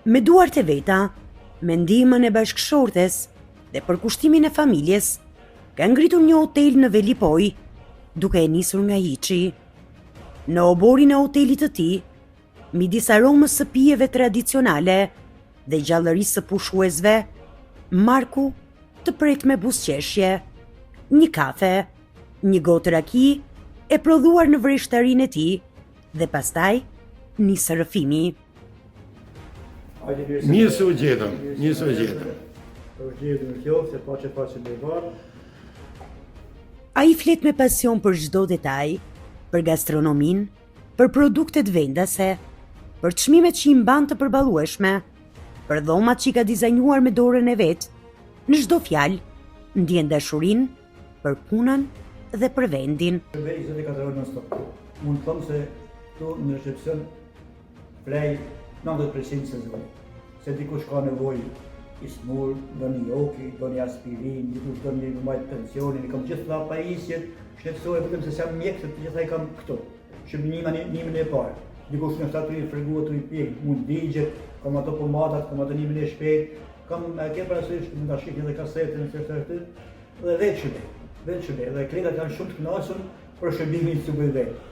Me duart e veta, me ndihmën e bashkëshortes dhe për kushtimin e familjes, ka ngritur një hotel në Velipoj, duke e nisur nga hiçi. Në oborin e hotelit të tij, midis aromës së pijeve tradicionale dhe gjallërisë së pushuesve, Marku të pret me buzëqeshje, një kafe, një gotë raki e prodhuar në vreshtarinë e tij dhe pastaj nis rrëfimi. Njësë u gjetëm. A i flet me pasion për çdo detaj, për gastronomin, për produktet vendase, për çmimet që i mban të përballueshme, për dhomat që i ka dizajnuar me dorën e vet. Në çdo fjalë ndjen dashurinë për punën dhe për vendin. Mund të them se këtu në recepcion flej 90% sezon. Se dikush ka nevojë i smur, do një joki, do një aspirin, dikush do një mbajt pensionin, kam gjithë dha pajisjet, shqetësohet vetëm se jam mjek, se të gjitha i kam këtu. Shërbimimin e parë. Dikush në shtatë i freguat të i pjek, mund digjet, kam ato pomadat, kam ato nimin e shpejt, kam ke parasysh mund ta shikni edhe kasetën se është dhe veçume, dhe klientat janë shumë të kënaqur për shërbimin që bëj vetë.